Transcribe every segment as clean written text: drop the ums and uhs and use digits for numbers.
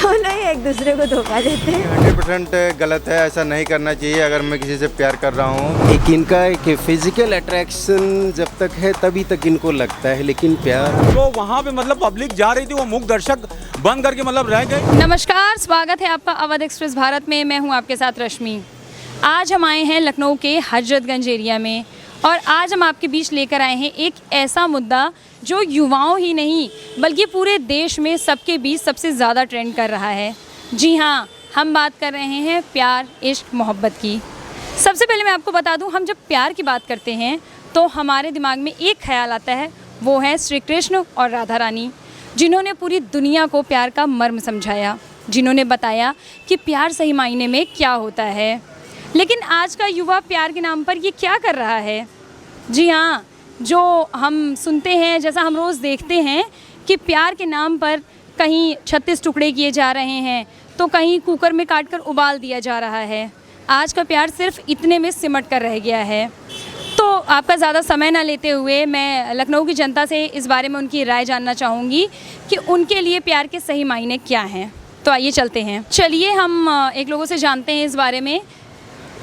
दोनों ही एक दूसरे को धोखा देते हैं। 100% गलत है, ऐसा नहीं करना चाहिए। अगर मैं किसी से प्यार कर रहा हूँ, एक इनका एक फिजिकल अट्रैक्शन जब तक है तभी तक इनको लगता है, लेकिन प्यार तो वहाँ पे मतलब पब्लिक जा रही थी, वो मूक दर्शक बंद करके मतलब रह गए। नमस्कार, स्वागत है आपका अवध एक्सप्रेस भारत में। मैं हूं आपके साथ रश्मि। आज हम आए हैं लखनऊ के हजरतगंज एरिया में और आज हम आपके बीच लेकर आए हैं एक ऐसा मुद्दा जो युवाओं ही नहीं बल्कि पूरे देश में सबके बीच सबसे ज़्यादा ट्रेंड कर रहा है। जी हाँ, हम बात कर रहे हैं प्यार, इश्क, मोहब्बत की। सबसे पहले मैं आपको बता दूं, हम जब प्यार की बात करते हैं तो हमारे दिमाग में एक ख्याल आता है, वो है श्री कृष्ण और राधा रानी, जिन्होंने पूरी दुनिया को प्यार का मर्म समझाया, जिन्होंने बताया कि प्यार सही मायने में क्या होता है। लेकिन आज का युवा प्यार के नाम पर ये क्या कर रहा है? जी हाँ, जो हम सुनते हैं, जैसा हम रोज़ देखते हैं कि प्यार के नाम पर कहीं 36 टुकड़े किए जा रहे हैं तो कहीं कुकर में काट कर उबाल दिया जा रहा है। आज का प्यार सिर्फ इतने में सिमट कर रह गया है। तो आपका ज़्यादा समय ना लेते हुए मैं लखनऊ की जनता से इस बारे में उनकी राय जानना चाहूँगी कि उनके लिए प्यार के सही मायने क्या हैं। तो आइए चलते हैं, चलिए हम एक लोगों से जानते हैं इस बारे में।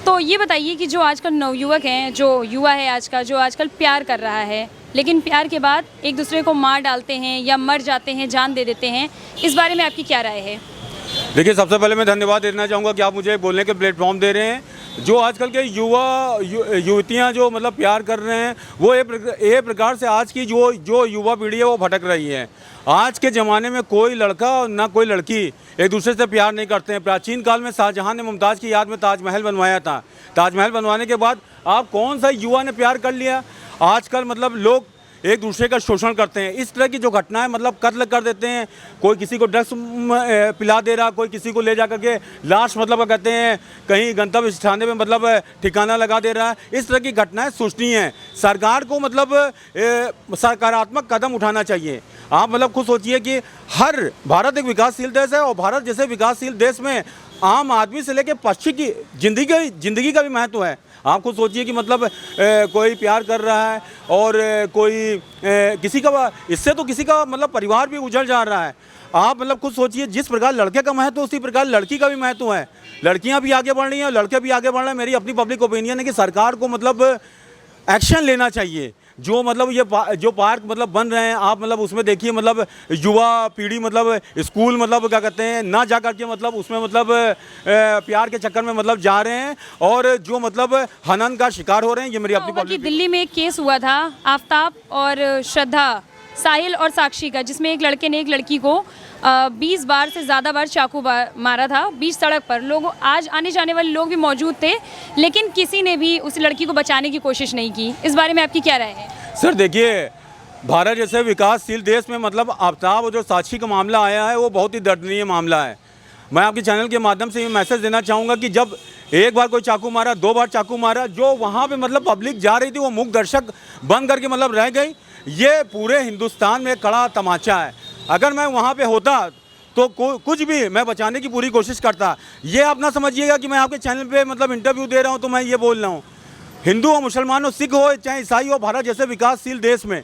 तो ये बताइए कि जो आजकल नवयुवक हैं, जो युवा है आज का, जो आजकल प्यार कर रहा है लेकिन प्यार के बाद एक दूसरे को मार डालते हैं या मर जाते हैं, जान दे देते हैं, इस बारे में आपकी क्या राय है? देखिए, सबसे पहले मैं धन्यवाद देना चाहूँगा कि आप मुझे बोलने के प्लेटफॉर्म दे रहे हैं। जो आजकल के युवतियाँ जो मतलब प्यार कर रहे हैं, वो एक प्रकार से आज की जो युवा पीढ़ी है वो भटक रही है। आज के ज़माने में कोई लड़का और ना कोई लड़की एक दूसरे से प्यार नहीं करते हैं। प्राचीन काल में शाहजहां ने मुमताज़ की याद में ताजमहल बनवाया था। ताजमहल बनवाने के बाद आप कौन सा युवा ने प्यार कर लिया? आजकल मतलब लोग एक दूसरे का शोषण करते हैं। इस तरह की जो घटनाएं मतलब कत्ल कर देते हैं, कोई किसी को ड्रग्स पिला दे रहा, कोई किसी को ले जा करके लाश मतलब कहते हैं कहीं गंतव्य स्थान में मतलब ठिकाना लगा दे रहा है। इस तरह की घटनाएं सोचनीय हैं। सरकार को मतलब सकारात्मक कदम उठाना चाहिए। आप मतलब खुद सोचिए कि हर भारत एक विकासशील देश है और भारत जैसे विकासशील देश में आम आदमी से लेकर पक्षी की ज़िंदगी का भी महत्व है। आप खुद सोचिए कि मतलब कोई प्यार कर रहा है और कोई किसी का, इससे तो किसी का मतलब परिवार भी उजड़ जा रहा है। आप मतलब खुद सोचिए, जिस प्रकार लड़के का महत्व उसी प्रकार लड़की का भी महत्व है। लड़कियां भी आगे बढ़ रही हैं, लड़के भी आगे बढ़ रहे हैं। मेरी अपनी पब्लिक ओपिनियन है कि सरकार को मतलब एक्शन लेना चाहिए। जो मतलब ये जो पार्क मतलब बन रहे हैं, आप मतलब उसमें देखिए मतलब युवा पीढ़ी मतलब स्कूल मतलब क्या कहते हैं ना जा करके मतलब उसमें मतलब प्यार के चक्कर में मतलब जा रहे हैं और जो मतलब हनन का शिकार हो रहे हैं। ये मेरी अपनी पब्लिक। दिल्ली में एक केस हुआ था आफ्ताब और श्रद्धा, साहिल और साक्षी का, जिसमें एक लड़के ने एक लड़की को 20 बार से ज़्यादा बार चाकू मारा था बीच सड़क पर। लोग, आज आने जाने वाले लोग भी मौजूद थे, लेकिन किसी ने भी उस लड़की को बचाने की कोशिश नहीं की। इस बारे में आपकी क्या राय है? सर देखिए, भारत जैसे विकासशील देश में मतलब आफ्ताब और जो साक्षी का मामला आया है वो बहुत ही दर्दनीय मामला है। मैं आपके चैनल के माध्यम से ये मैसेज देना चाहूँगा कि जब एक बार कोई चाकू मारा, 2 बार चाकू मारा, जो वहाँ पे मतलब पब्लिक जा रही थी वो मूक दर्शक बंद करके मतलब रह गई। ये पूरे हिंदुस्तान में कड़ा तमाचा है। अगर मैं वहाँ पे होता तो कुछ भी मैं बचाने की पूरी कोशिश करता। ये आप ना समझिएगा कि मैं आपके चैनल पे मतलब इंटरव्यू दे रहा हूँ तो मैं ये बोल रहा हूँ। हिंदू हो, मुसलमान हो, सिख हो, चाहे ईसाई हो, भारत जैसे विकासशील देश में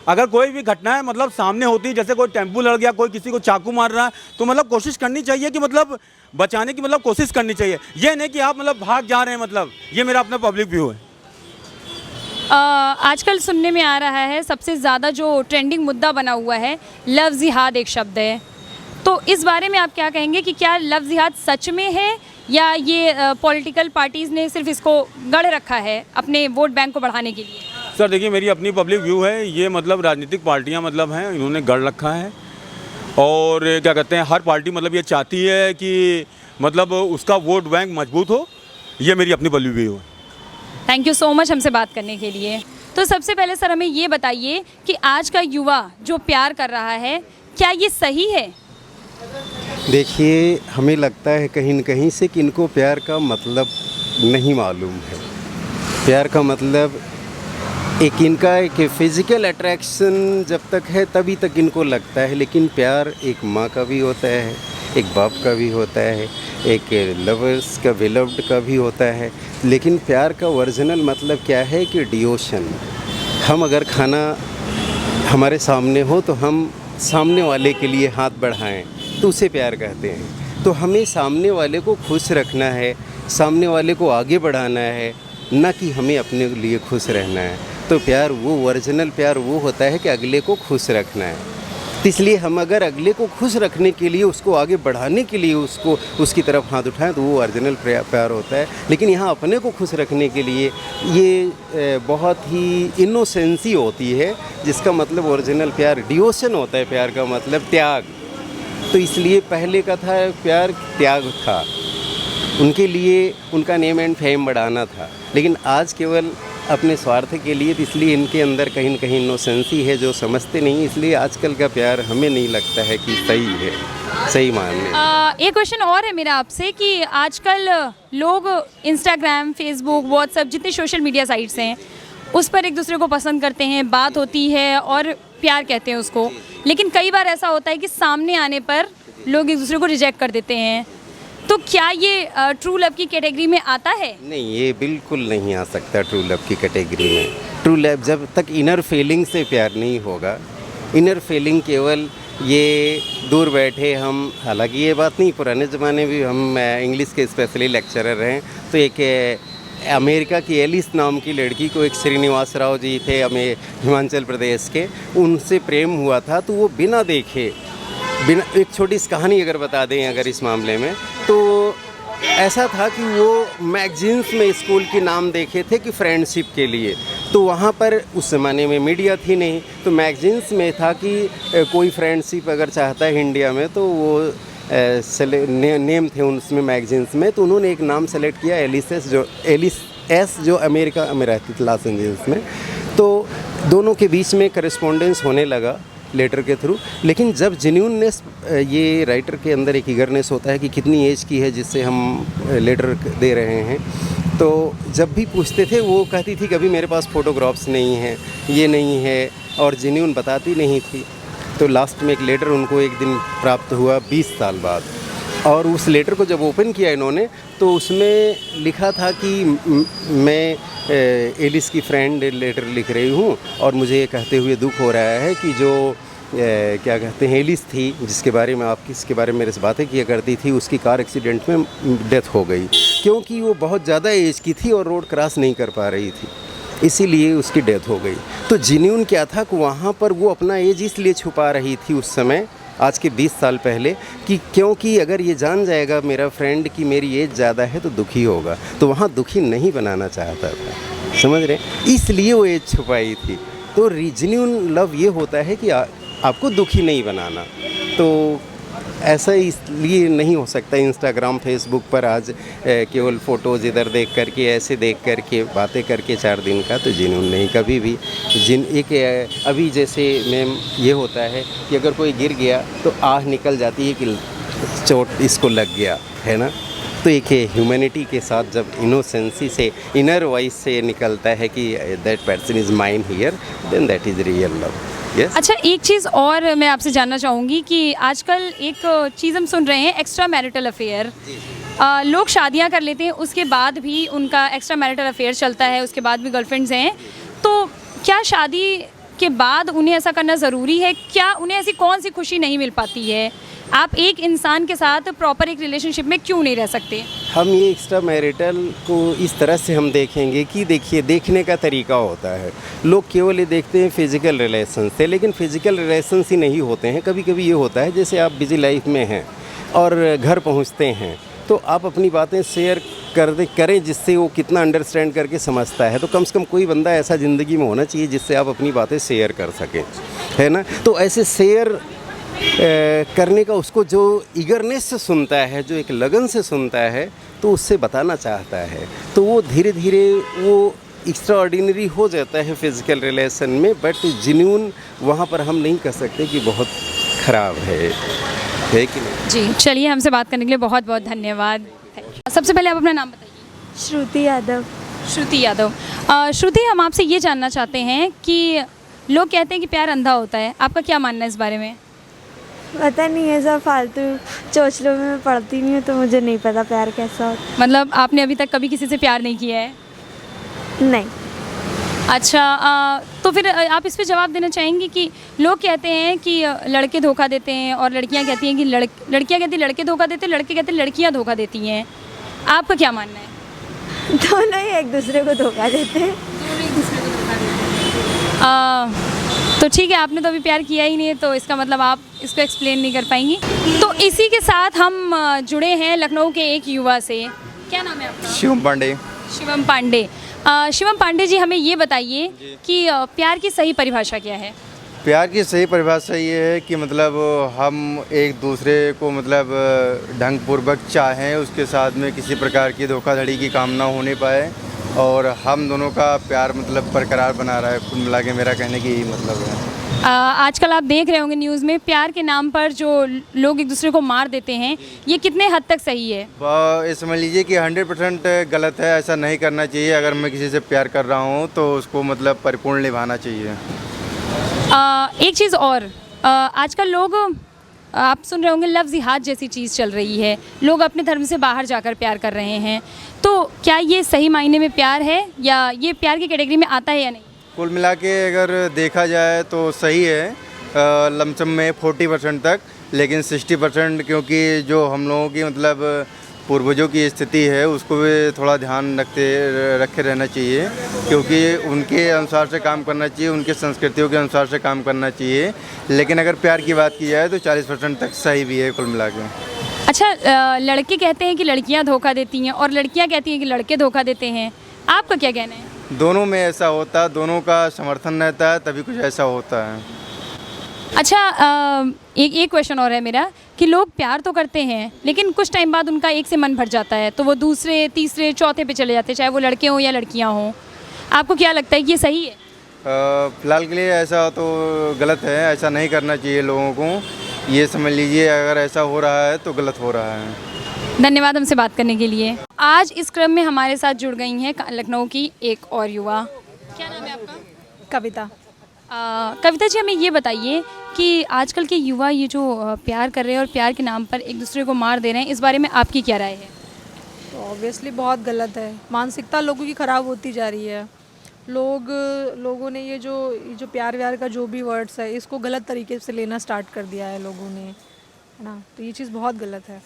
अगर कोई भी घटनाएं मतलब सामने होती, जैसे कोई टेम्पू लड़ गया, कोई किसी को चाकू मार रहा है, तो मतलब कोशिश करनी चाहिए कि मतलब बचाने की मतलब कोशिश करनी चाहिए। ये नहीं कि आप मतलब भाग जा रहे हैं। मतलब ये मेरा अपना पब्लिक व्यू है। आजकल सुनने में आ रहा है, सबसे ज़्यादा जो ट्रेंडिंग मुद्दा बना हुआ है, लव जिहाद एक शब्द है। तो इस बारे में आप क्या कहेंगे कि क्या लव जिहाद सच में है या ये पॉलिटिकल पार्टीज़ ने सिर्फ इसको गढ़ रखा है अपने वोट बैंक को बढ़ाने के लिए? सर देखिए, मेरी अपनी पब्लिक व्यू है। ये मतलब राजनीतिक पार्टियां मतलब हैं, इन्होंने गढ़ रखा है और क्या कहते हैं, हर पार्टी मतलब ये चाहती है कि मतलब उसका वोट बैंक मजबूत हो। ये मेरी अपनी पब्लिक व्यू है। थैंक यू सो मच हमसे बात करने के लिए। तो सबसे पहले सर हमें ये बताइए कि आज का युवा जो प्यार कर रहा है, क्या ये सही है? देखिए, हमें लगता है कहीं न कहीं से कि इनको प्यार का मतलब नहीं मालूम है। प्यार का मतलब एक इनका एक फिजिकल अट्रैक्शन जब तक है तभी तक इनको लगता है, लेकिन प्यार एक माँ का भी होता है, एक बाप का भी होता है, एक लवर्स का, बिलव्ड का भी होता है। लेकिन प्यार का ओरिजिनल मतलब क्या है कि डिवोशन। हम अगर खाना हमारे सामने हो तो हम सामने वाले के लिए हाथ बढ़ाएं, तो उसे प्यार कहते हैं। तो हमें सामने वाले को खुश रखना है, सामने वाले को आगे बढ़ाना है, ना कि हमें अपने लिए खुश रहना है। तो प्यार वो ओरिजिनल प्यार वो होता है कि अगले को खुश रखना है। तो इसलिए हम अगर अगले को खुश रखने के लिए, उसको आगे बढ़ाने के लिए उसको उसकी तरफ हाथ उठाएं तो वो ओरिजिनल प्यार होता है। लेकिन यहाँ अपने को खुश रखने के लिए ये बहुत ही इनोसेंसी होती है, जिसका मतलब ओरिजिनल प्यार डिवोशन होता है। प्यार का मतलब त्याग। तो इसलिए पहले का था प्यार त्याग था, उनके लिए उनका नेम एंड फेम बढ़ाना था। लेकिन आज केवल अपने स्वार्थ के लिए, तो इसलिए इनके अंदर कहीं न कहीं इनोसेंसी है जो समझते नहीं। इसलिए आजकल का प्यार हमें नहीं लगता है कि सही है, सही मानने। एक क्वेश्चन और है मेरा आपसे कि आजकल लोग इंस्टाग्राम, फेसबुक, व्हाट्सएप, जितने सोशल मीडिया साइट्स हैं उस पर एक दूसरे को पसंद करते हैं, बात होती है और प्यार कहते हैं उसको। लेकिन कई बार ऐसा होता है कि सामने आने पर लोग एक दूसरे को रिजेक्ट कर देते हैं। तो क्या ये ट्रू लव की कैटेगरी में आता है? नहीं, ये बिल्कुल नहीं आ सकता ट्रू लव की कैटेगरी में। ट्रू लव जब तक इनर फीलिंग से प्यार नहीं होगा, इनर फीलिंग केवल ये दूर बैठे हम, हालांकि ये बात नहीं, पुराने ज़माने में हम इंग्लिश के स्पेशली लेक्चरर हैं, तो एक अमेरिका की एलिस नाम की लड़की को एक श्रीनिवास राव जी थे हिमाचल प्रदेश के, उनसे प्रेम हुआ था। तो वो बिना देखे, बिना, एक छोटी सी कहानी अगर बता दें अगर इस मामले में, तो ऐसा था कि वो मैगजीन्स में स्कूल के नाम देखे थे कि फ्रेंडशिप के लिए। तो वहाँ पर उस ज़माने में मीडिया थी नहीं, तो मैगजीन्स में था कि कोई फ्रेंडशिप अगर चाहता है इंडिया में तो वो नेम थे उसमें मैगजीन्स में। तो उन्होंने एक नाम सेलेक्ट किया एलिस एस, जो अमेरिका में रहती थी, लॉस एंजल्स में। तो दोनों के बीच में करेस्पॉन्डेंस होने लगा लेटर के थ्रू। लेकिन जब जेन्यूननेस, ये राइटर के अंदर एक ईगरनेस होता है कि कितनी एज की है जिससे हम लेटर दे रहे हैं, तो जब भी पूछते थे वो कहती थी कभी मेरे पास फ़ोटोग्राफ्स नहीं हैं, ये नहीं है, और जेन्यून बताती नहीं थी। तो लास्ट में एक लेटर उनको एक दिन प्राप्त हुआ 20 साल बाद, और उस लेटर को जब ओपन किया इन्होंने तो उसमें लिखा था कि मैं एलिस की फ्रेंड लेटर लिख रही हूँ, और मुझे ये कहते हुए दुख हो रहा है कि जो क्या कहते हैं एलिस थी, जिसके बारे में आप किसके बारे में मेरे से बातें किया करती थी, उसकी कार एक्सीडेंट में डेथ हो गई, क्योंकि वो बहुत ज़्यादा एज की थी और रोड क्रॉस नहीं कर पा रही थी, इसीलिए उसकी डेथ हो गई। तो जेन्यून क्या था कि वहाँ पर वो अपना एज इसलिए छुपा रही थी उस समय, आज के 20 साल पहले, कि क्योंकि अगर ये जान जाएगा मेरा फ्रेंड कि मेरी एज ज़्यादा है तो दुखी होगा, तो वहाँ दुखी नहीं बनाना चाहता था, समझ रहे, इसलिए वो एज छुपाई थी। तो जेन्युइन लव ये होता है कि आपको दुखी नहीं बनाना। तो ऐसा इसलिए नहीं हो सकता इंस्टाग्राम, फेसबुक पर आज केवल फ़ोटोज़ इधर देख करके, ऐसे देख करके, बातें करके 4 दिन का, तो जेन्युइन नहीं कभी भी। अभी जैसे मैम ये होता है कि अगर कोई गिर गया तो आह निकल जाती है कि चोट इसको लग गया, है ना। तो एक ह्यूमैनिटी के साथ जब इनोसेंसी से, इनर वॉइस से निकलता है कि that person is mine here, then that is real love. Yes? अच्छा, एक चीज़ और मैं आपसे जानना चाहूँगी कि आजकल एक चीज़ हम सुन रहे हैं, एक्स्ट्रा मैरिटल अफेयर। लोग शादियाँ कर लेते हैं, उसके बाद भी उनका एक्स्ट्रा मैरिटल अफेयर चलता है, उसके बाद भी गर्लफ्रेंड्स हैं। तो क्या शादी के बाद उन्हें ऐसा करना ज़रूरी है? क्या उन्हें ऐसी कौन सी खुशी नहीं मिल पाती है? आप एक इंसान के साथ प्रॉपर एक रिलेशनशिप में क्यों नहीं रह सकते? हम ये एक्स्ट्रा मैरिटल को इस तरह से हम देखेंगे कि देखिए, देखने का तरीका होता है। लोग केवल ये देखते हैं फिज़िकल रिलेशन से, लेकिन फ़िज़िकल रिलेशंस ही नहीं होते हैं। कभी कभी ये होता है जैसे आप बिजी लाइफ में हैं और घर पहुंचते हैं, तो आप अपनी बातें शेयर करें जिससे वो कितना अंडरस्टैंड करके समझता है। तो कम से कम कोई बंदा ऐसा ज़िंदगी में होना चाहिए जिससे आप अपनी बातें शेयर कर सकें, है ना। तो ऐसे शेयर करने का उसको जो ईगरनेस से सुनता है, जो एक लगन से सुनता है, तो उससे बताना चाहता है, तो वो धीरे धीरे वो एक्स्ट्रा ऑर्डिनरी हो जाता है फिज़िकल रिलेशन में। बट जेन्युइन वहाँ पर हम नहीं कह सकते कि बहुत ख़राब है कि नहीं। जी, चलिए, हमसे बात करने के लिए बहुत बहुत धन्यवाद। सबसे पहले आप अपना नाम बताइए। श्रुति यादव। श्रुति यादव। श्रुति, हम आपसे ये जानना चाहते हैं कि लोग कहते हैं कि प्यार अंधा होता है, आपका क्या मानना है इस बारे में? पता नहीं, ऐसा फालतू चोचलों में मैं पढ़ती नहीं हूँ, तो मुझे नहीं पता प्यार कैसा होता। मतलब आपने अभी तक कभी किसी से प्यार नहीं किया है? नहीं। अच्छा, तो फिर आप इस पे जवाब देना चाहेंगी कि लोग कहते हैं कि लड़के धोखा देते हैं और लड़कियां कहती हैं कि लड़कियां कहती हैं लड़के धोखा देते हैं, लड़के कहते हैं लड़कियां धोखा देती हैं। आपका क्या मानना है? दोनों ही एक दूसरे को धोखा देते हैं। तो ठीक है, आपने तो अभी प्यार किया ही नहीं है, तो इसका मतलब आप इसको एक्सप्लेन नहीं कर पाएंगी। तो इसी के साथ हम जुड़े हैं लखनऊ के एक युवा से। क्या नाम है आपका? शिवम पांडे। शिवम पांडे। शिवम पांडे जी, हमें ये बताइए कि प्यार की सही परिभाषा क्या है? प्यार की सही परिभाषा ये है कि मतलब हम एक दूसरे को मतलब ढंगपूर्वक चाहें, उसके साथ में किसी प्रकार की धोखाधड़ी की काम ना होने पाए और हम दोनों का प्यार मतलब बरकरार बना रहा है। कुल मिला के मेरा कहने की यही मतलब है। आजकल आप देख रहे होंगे न्यूज़ में प्यार के नाम पर जो लोग एक दूसरे को मार देते हैं, ये कितने हद तक सही है? ये समझ लीजिए कि 100% गलत है। ऐसा नहीं करना चाहिए। अगर मैं किसी से प्यार कर रहा हूँ तो उसको मतलब परिपूर्ण निभाना चाहिए। एक चीज़ और, आजकल लोग, आप सुन रहे होंगे, लव जिहाद जैसी चीज़ चल रही है। लोग अपने धर्म से बाहर जाकर प्यार कर रहे हैं, तो क्या ये सही मायने में प्यार है या ये प्यार की कैटेगरी में आता है या नहीं? कुल मिला के अगर देखा जाए तो सही है, लमसम में 40% तक, लेकिन 60% क्योंकि जो हम लोगों की मतलब पूर्वजों की स्थिति है उसको भी थोड़ा ध्यान रखे रहना चाहिए, क्योंकि उनके अनुसार से काम करना चाहिए, उनके संस्कृतियों के अनुसार से काम करना चाहिए। लेकिन अगर प्यार की बात की जाए तो 40% तक सही भी है कुल मिला के। अच्छा, लड़के कहते हैं कि लड़कियां धोखा देती हैं और लड़कियां कहती हैं कि लड़के धोखा देते हैं। आपका क्या कहना है? दोनों में ऐसा होता है, दोनों का समर्थन रहता है तभी कुछ ऐसा होता है। अच्छा, एक क्वेश्चन और है मेरा कि लोग प्यार तो करते हैं लेकिन कुछ टाइम बाद उनका एक से मन भर जाता है, तो वो दूसरे, तीसरे, चौथे पे चले जाते हैं, चाहे वो लड़के हों या लड़कियां हों। आपको क्या लगता है कि ये सही है? फ़िलहाल के लिए ऐसा तो गलत है। ऐसा नहीं करना चाहिए लोगों को। ये समझ लीजिए अगर ऐसा हो रहा है तो गलत हो रहा है। धन्यवाद हमसे बात करने के लिए। आज इस क्रम में हमारे साथ जुड़ गई हैं लखनऊ की एक और युवा। क्या नाम है आपका? कविता। कविता जी, हमें ये बताइए कि आजकल के युवा ये जो प्यार कर रहे हैं और प्यार के नाम पर एक दूसरे को मार दे रहे हैं, इस बारे में आपकी क्या राय है? तो ऑब्वियसली बहुत गलत है। मानसिकता लोगों की ख़राब होती जा रही है। लोगों ने ये जो प्यार व्यार का जो भी वर्ड्स है, इसको गलत तरीके से लेना स्टार्ट कर दिया है लोगों ने, है ना। तो ये चीज़ बहुत गलत है।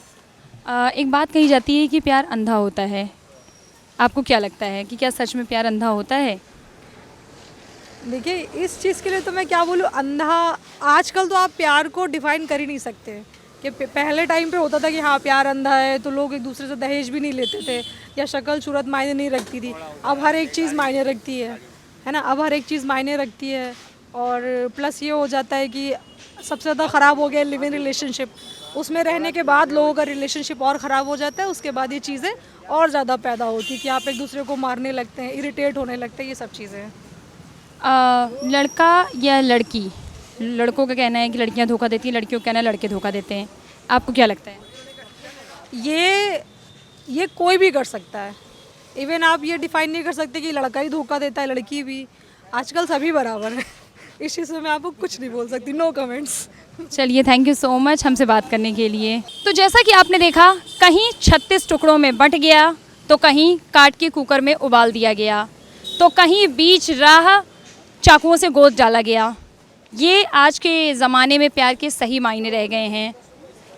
एक बात कही जाती है कि प्यार अंधा होता है। आपको क्या लगता है कि क्या सच में प्यार अंधा होता है? देखिए, इस चीज़ के लिए तो मैं क्या बोलूँ, अंधा, आजकल तो आप प्यार को डिफ़ाइन कर ही नहीं सकते। कि पहले टाइम पे होता था कि हाँ प्यार अंधा है, तो लोग एक दूसरे से दहेज भी नहीं लेते थे या शक्ल सूरत मायने नहीं रखती थी। अब हर एक चीज़ मायने रखती है ना। अब हर एक चीज़ मायने रखती है। और प्लस ये हो जाता है कि सबसे ज़्यादा ख़राब हो गया लिव इन रिलेशनशिप। उसमें रहने के बाद लोगों का रिलेशनशिप और ख़राब हो जाता है। उसके बाद ये चीज़ें और ज़्यादा पैदा होती है कि आप एक दूसरे को मारने लगते हैं, इरिटेट होने लगते हैं, ये सब चीज़ें हैं। लड़का या लड़की, लड़कों का कहना है कि लड़कियां धोखा देती हैं, लड़कियों का कहना है लड़के धोखा देते हैं। आपको क्या लगता है? ये कोई भी कर सकता है। इवन आप ये डिफाइन नहीं कर सकते कि लड़का ही धोखा देता है, लड़की भी। आजकल सभी बराबर है। इस चीज़ में मैं आपको कुछ नहीं बोल सकती। No comments. चलिए, थैंक यू सो मच हमसे बात करने के लिए। तो जैसा कि आपने देखा, कहीं 36 टुकड़ों में बंट गया, तो कहीं काट के कुकर में उबाल दिया गया, तो कहीं बीच राह चाकुओं से गोद डाला गया। ये आज के ज़माने में प्यार के सही मायने रह गए हैं।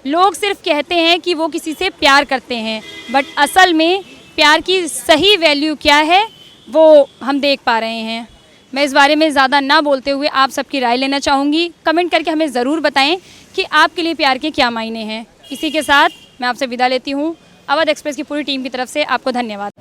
लोग सिर्फ कहते हैं कि वो किसी से प्यार करते हैं, बट असल में प्यार की सही वैल्यू क्या है वो हम देख पा रहे हैं। मैं इस बारे में ज़्यादा ना बोलते हुए आप सबकी राय लेना चाहूँगी। कमेंट करके हमें ज़रूर बताएं कि आपके लिए प्यार के क्या मायने हैं। इसी के साथ मैं आपसे विदा लेती हूँ। अवध एक्सप्रेस की पूरी टीम की तरफ से आपको धन्यवाद।